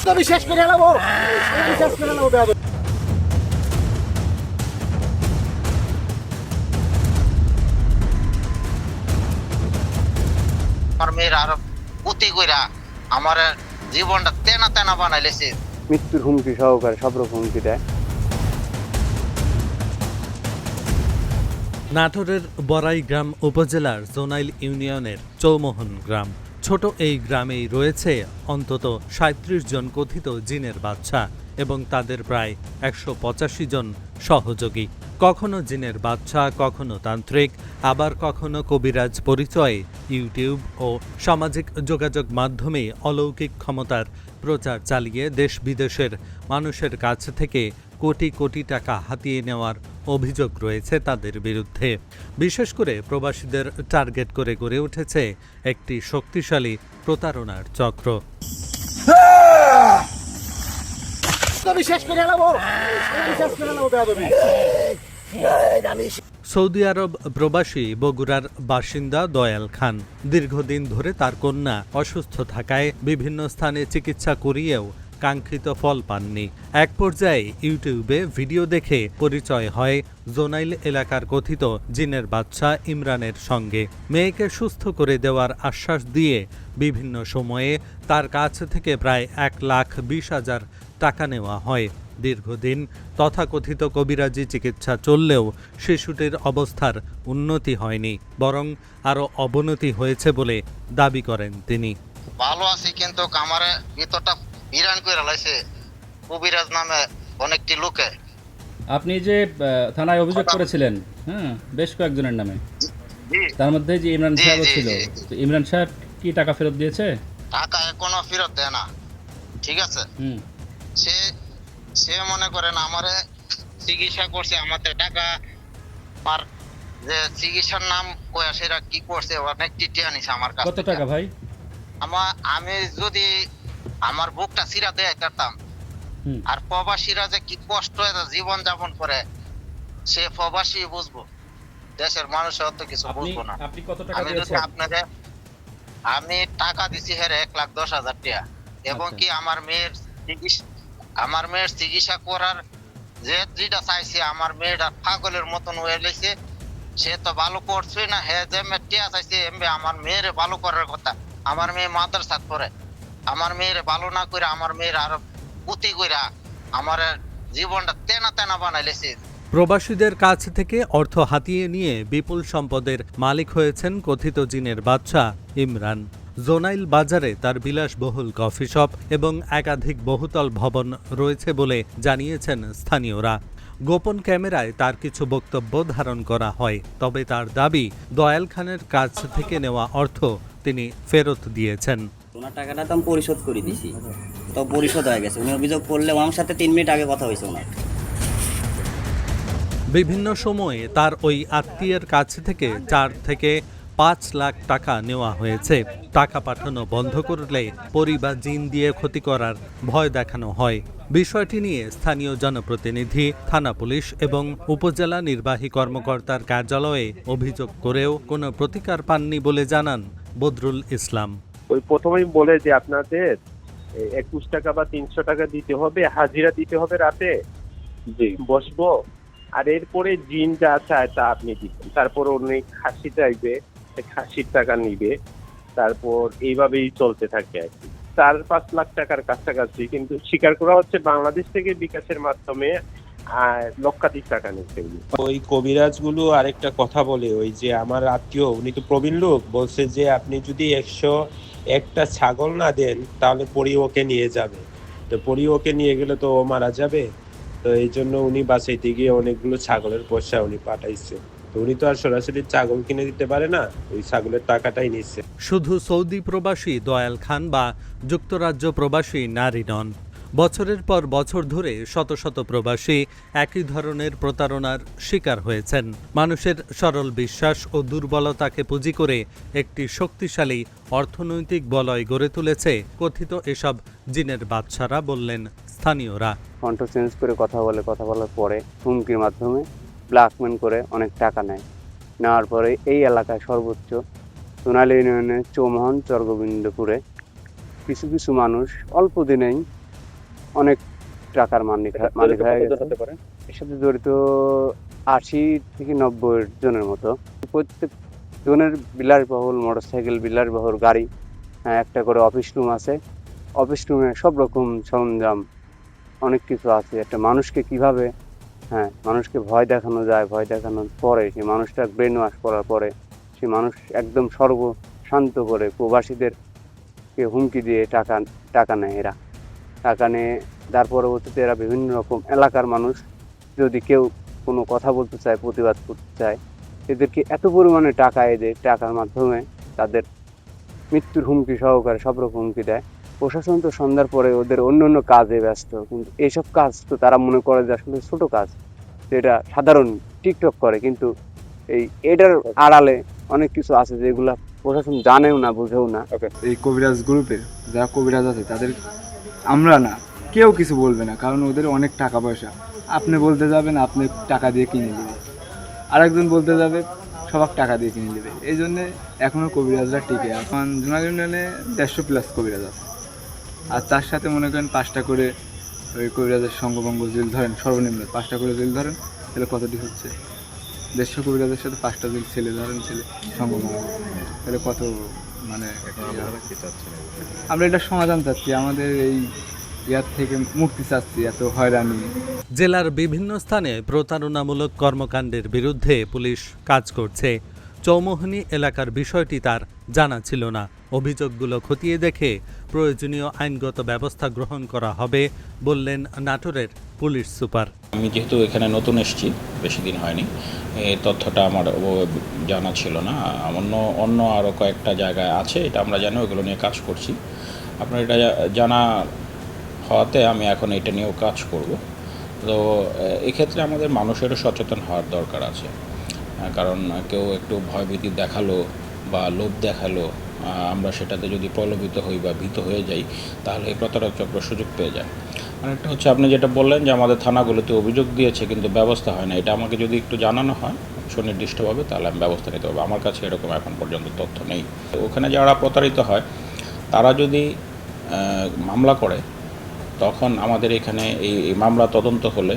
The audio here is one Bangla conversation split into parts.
আমি শেষ করে এলাম শেষ করে এলাম আমার মেয়ের আরো পুঁতি কইরা আমার জীবনটা তেনা তেনা বানাইলেছে। মৃত্যুর হুমকি সহকারে সব রকম হুমকি দেয়। নাটোরের বড়াইগ্রাম উপজেলার জোনাইল ইউনিয়নের চৌমোহন গ্রাম। ছোট এই গ্রামেই রয়েছে অন্তত ৩৭ জন কথিত জিনের বাচ্চা এবং তাদের প্রায় ১৮৫ জন সহযোগী। কখনো জিনের বাচ্চা, কখনো তান্ত্রিক, আবার কখনো কবিরাজ পরিচয়ে ইউটিউব ও সামাজিক যোগাযোগ মাধ্যমে অলৌকিক ক্ষমতার প্রচার চালিয়ে দেশ বিদেশের মানুষের কাছ থেকে কোটি কোটি টাকা হাতিয়ে নেওয়ার অভিযোগ রয়েছে তাদের বিরুদ্ধে। বিশেষ করে প্রবাসীদের টার্গেট করে গড়ে উঠেছে একটি শক্তিশালী প্রতারণার চক্র। আমি শেষ করে এলাম শেষ করে এলাম। সৌদি আরব প্রবাসী বগুড়ার বাসিন্দা দয়াল খান দীর্ঘদিন ধরে তার কন্যা অসুস্থ থাকায় বিভিন্ন স্থানে চিকিৎসা করিয়েও কাঙ্ক্ষিত ফল পাননি। এক পর্যায়ে ইউটিউবে ভিডিও দেখে পরিচয় হয় জোনাইল এলাকার কথিত জিনের বাচ্চা ইমরানের সঙ্গে। মেয়েকে সুস্থ করে দেওয়ার আশ্বাস দিয়ে বিভিন্ন সময়ে তার কাছ থেকে প্রায় ১,২০,০০০ টাকা নেওয়া হয়। দীর্ঘদিন তথাকথিত কবিরাজি চিকিৎসা চললেও শিশুটির অবস্থার উন্নতি হয়নি, বরং আরও অবনতি হয়েছে বলে দাবি করেন তিনি। ভালো আছি কিন্তু আমার ভিতরটা বিরান করে লাইছে কবিরাজ নামে অনেকটি লোকে। আপনি যে থানায় অভিযোগ করেছিলেন, বেশ কয়েকজনের নামে, তার মধ্যে যে ইমরান সাহেব ছিল, তো ইমরান সাহেব কি টাকা ফেরত দিয়েছে? টাকা এখনো ফেরত দেয় না। ঠিক আছে, সে মনে করেন আমারে চিকিৎসা করছে, আমাদের টাকা আর যে চিকিৎসার নাম কয়া সেটা কি করছে অনেক টিটিয়া নিছে আমার কাছে। কত টাকা ভাই? আমি যদি আমার বুকটা চিরা দেয় করতাম, আর প্রবাসীরা যে কি কষ্ট জীবন যাপন করে সে প্রবাসী বুঝবো, দেশের মানুষ অত কিছু বুঝবো না। আপনি কত টাকা আমি যদি আপনাদের আমি টাকা দিছি হেরে ১,১০,০০০ টাকা, এবং কি আমার মেয়ের চিকিৎসা করার যেটা চাইছে আমার মেয়েটা পাগলের মতন হয়ে লেছে। সে তো ভালো করছে না, হে যে টিয়া চাইছে এমবে আমার মেয়ের ভালো করার কথা। আমার মেয়ে মাদ্রাসাত পড়ে, আমার মেয়ের ভালো না করে আমার মেয়ের আরো পুঁতি কইরা আমার জীবনটা তেনা তেনা বানাইলেছে। প্রবাসীদের কাছ থেকে অর্থ হাতিয়ে নিয়ে বিপুল সম্পদের মালিক হয়েছেন কথিত জিনের বাচ্চা ইমরান। জোনাইল বাজারে তার বিলাসবহুল কফি শপ এবং একাধিক বহুতল ভবন রয়েছে বলে জানিয়েছেন স্থানীয়রা। গোপন ক্যামেরায় তার কিছু বক্তব্য ধারণ করা হয়, তবে তার দাবি দয়াল খানের কাছ থেকে নেওয়া অর্থ তিনি ফেরত দিয়েছেন। ওনার টাকাটা তো আমি পরিশোধ করে দিছি, তো পরিশোধ হয়ে গেছে। উনি অভিযোগ করলে আমার সাথে ৩ মিনিট আগে কথা হয়েছে ওনার। বিভিন্ন সময়ে তার ওই আত্মীয়ের কাছ থেকে ৪ থেকে ৫ লাখ টাকা নেওয়া হয়েছে। টাকা পাঠানো বন্ধ করলে পরিবার জিন দিয়ে ক্ষতি করার ভয় দেখানো হয়। বিষয়টি নিয়ে স্থানীয় জনপ্রতিনিধি, থানা পুলিশ এবং উপজেলা নির্বাহী কর্মকর্তার কার্যালয়ে অভিযোগ করেও কোনো প্রতিকার পাননি বলে জানান বদরুল ইসলাম। ওই প্রথমেই বলে যে আপনাদের ২১ টাকা বা ৩০০ টাকা দিতে হবে, হাজিরা দিতে হবে, রাতে বসবো, আর এরপরে জিন যা চায় তা আপনি দিবেন। তারপর উনি খাসি চাইবে, খাসির টাকা নিবে, তারপর এইভাবেই চলতে থাকে আর কি। ৪-৫ লাখ টাকার কাছাকাছি, কিন্তু স্বীকার করা হচ্ছে বাংলাদেশ থেকে বিকাশের মাধ্যমে লক্ষাধিক টাকা নিচ্ছে। ওই কবিরাজ গুলো আরেকটা কথা বলে, ওই যে আমার আত্মীয় উনি তো প্রবীণ লোক, বলছে যে আপনি যদি ১০১টা ছাগল না দেন তাহলে পরি ওকে নিয়ে যাবে। তো পরি ওকে নিয়ে গেলে তো ও মারা যাবে, তো এই জন্য উনি বাঁচাইতে গিয়ে অনেকগুলো ছাগলের পয়সা উনি পাঠাইছে। তো উনি তো আর সরাসরি ছাগল কিনে দিতে পারে না, ওই ছাগলের টাকাটাই নিচ্ছে। শুধু সৌদি প্রবাসী দয়াল খান বা যুক্তরাজ্য প্রবাসী নারী নন, বছরের পর বছর ধরে শত শত প্রবাসী একই ধরনের প্রতারণার শিকার হয়েছেন। মানুষের সরল বিশ্বাস ও দুর্বলতাকে পুঁজি করে একটি শক্তিশালী অর্থনৈতিক বলয় গড়ে তুলেছে কথিত এসব জিনের বাদশারা, বললেন স্থানীয়রা। কণ্ঠ চেঞ্জ করে কথা বলার পরে হুমকির মাধ্যমে ব্ল্যাকমেল করে অনেক টাকা নেওয়ার পরে এই এলাকায় সর্বোচ্চ সোনালী ইউনিয়নের চৌমোহন চরগোবিন্দপুরে কিছু মানুষ অল্প দিনেই অনেক টাকার মালিক হয়ে গেছে। এর সাথে জড়িত 80 থেকে 90 জনের মতো। প্রত্যেক জনের বিলাসবহুল মোটরসাইকেল, বিলাসবহুল গাড়ি, একটা করে অফিস রুম আছে। অফিস রুমে সব রকম সরঞ্জাম, অনেক কিছু আছে। একটা মানুষকে কিভাবে মানুষকে ভয় দেখানো যায়, ভয় দেখানোর পরে সেই মানুষটা ব্রেন ওয়াশ করার পরে সেই মানুষ একদম শান্ত করে প্রবাসীদেরকে হুমকি দিয়ে টাকা নেয়। এরা টাকা নিয়ে তার পরবর্তীতে এরা বিভিন্ন রকম এলাকার মানুষ যদি কেউ কোনো কথা বলতে চায়, প্রতিবাদ করতে চায়, এদেরকে এত পরিমাণে টাকা এদের টাকার মাধ্যমে তাদের মৃত্যুর হুমকি সহকারে সব রকম হুমকি দেয়। প্রশাসন তো সন্ধ্যার পরে ওদের অন্য অন্য কাজে ব্যস্ত, কিন্তু এইসব কাজ তো তারা মনে করে যে আসলে ছোট কাজ, যেটা সাধারণ টিকটক করে, কিন্তু এটার আড়ালে অনেক কিছু আছে যেগুলা প্রশাসন জানেও না, বুঝেও না। এই কবিরাজ গ্রুপের যারা কবিরাজ আছে তাদের আমরা না কেউ কিছু বলবে না, কারণ ওদের অনেক টাকা পয়সা। আপনি বলতে যাবেন আপনি টাকা দিয়ে কিনে নেবে, আরেকজন বলতে যাবে সবার টাকা দিয়ে কিনে নেবে। এই জন্যে এখনও কবিরাজরা টিকে। এখন জোনাল ইউনিয়নে 150+ কবিরাজ আছে, আর তার সাথে মনে করেন 5টা করে ওই কবিরাজের সঙ্গভঙ্গ জেল ধরেন, সর্বনিম্ন 5টা করে জেল ধরেন, তাহলে কতটি হচ্ছে? 150 কবিরাজের সাথে 5টা জেল ছেলে ধরেন, ছেলে সঙ্গভঙ্গ, তাহলে কত মানে আমরা এটা সমাধান চাচ্ছি, আমাদের এই ইয়ার থেকে মুক্তি চাচ্ছি, এত হয়রানি। জেলার বিভিন্ন স্থানে প্রতারণামূলক কর্মকাণ্ডের বিরুদ্ধে পুলিশ কাজ করছে। চৌমোহনী এলাকার বিষয়টি তার জানা ছিল না। অভিযোগগুলো খতিয়ে দেখে প্রয়োজনীয় আইনগত ব্যবস্থা গ্রহণ করা হবে বললেন নাটোরের পুলিশ সুপার। আমি যেহেতু এখানে নতুন এসেছি, বেশি দিন হয়নি, এই তথ্যটা আমার জানা ছিল না। অন্য আরও কয়েকটা জায়গায় আছে, এটা আমরা জানি, ওইগুলো নিয়ে কাজ করছি। আপনার এটা জানা হওয়াতে আমি এখন এটা নিয়েও কাজ করব। তো এক্ষেত্রে আমাদের মানুষেরও সচেতন হওয়ার দরকার আছে, কারণ কেউ একটু ভয়ভীতি দেখালো বা লোভ দেখালো, আমরা সেটাতে যদি প্রলোভিত হই বা ভীত হয়ে যাই, তাহলে এই প্রতারক চক্র সুযোগ পেয়ে যায়। আরেকটা হচ্ছে আপনি যেটা বললেন যে আমাদের থানাগুলোতে অভিযোগ দিয়েছে কিন্তু ব্যবস্থা হয় না, এটা আমাকে যদি একটু জানানো হয় সুনির্দিষ্টভাবে, তাহলে আমি ব্যবস্থা নিতে পারবো। আমার কাছে এরকম এখন পর্যন্ত তথ্য নেই। ওখানে যারা প্রতারিত হয় তারা যদি মামলা করে, তখন আমাদের এখানে এই মামলা তদন্ত হলে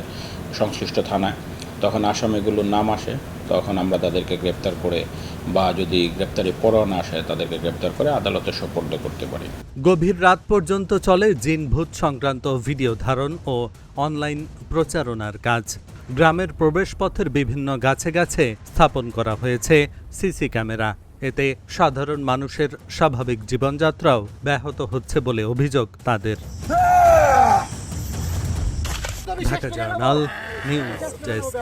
সংশ্লিষ্ট থানায়, তখন আসামিগুলোর নাম আসে, তখন আমরা তাদেরকে গ্রেপ্তার করে, বা যদি গ্রেপ্তারি পরোয়ানা আসে তাদেরকে গ্রেপ্তার করে আদালতে সোপর্দ করতে পারি। গভীর রাত পর্যন্ত চলে জিন ভূত সংক্রান্ত ভিডিও ধারণ ও অনলাইন প্রচারণার কাজ। গ্রামের প্রবেশপথের বিভিন্ন গাছে গাছে স্থাপন করা হয়েছে সিসি ক্যামেরা। এতে সাধারণ মানুষের স্বাভাবিক জীবনযাত্রাও ব্যাহত হচ্ছে বলে অভিযোগ তাদের। Dhaka journal news desk.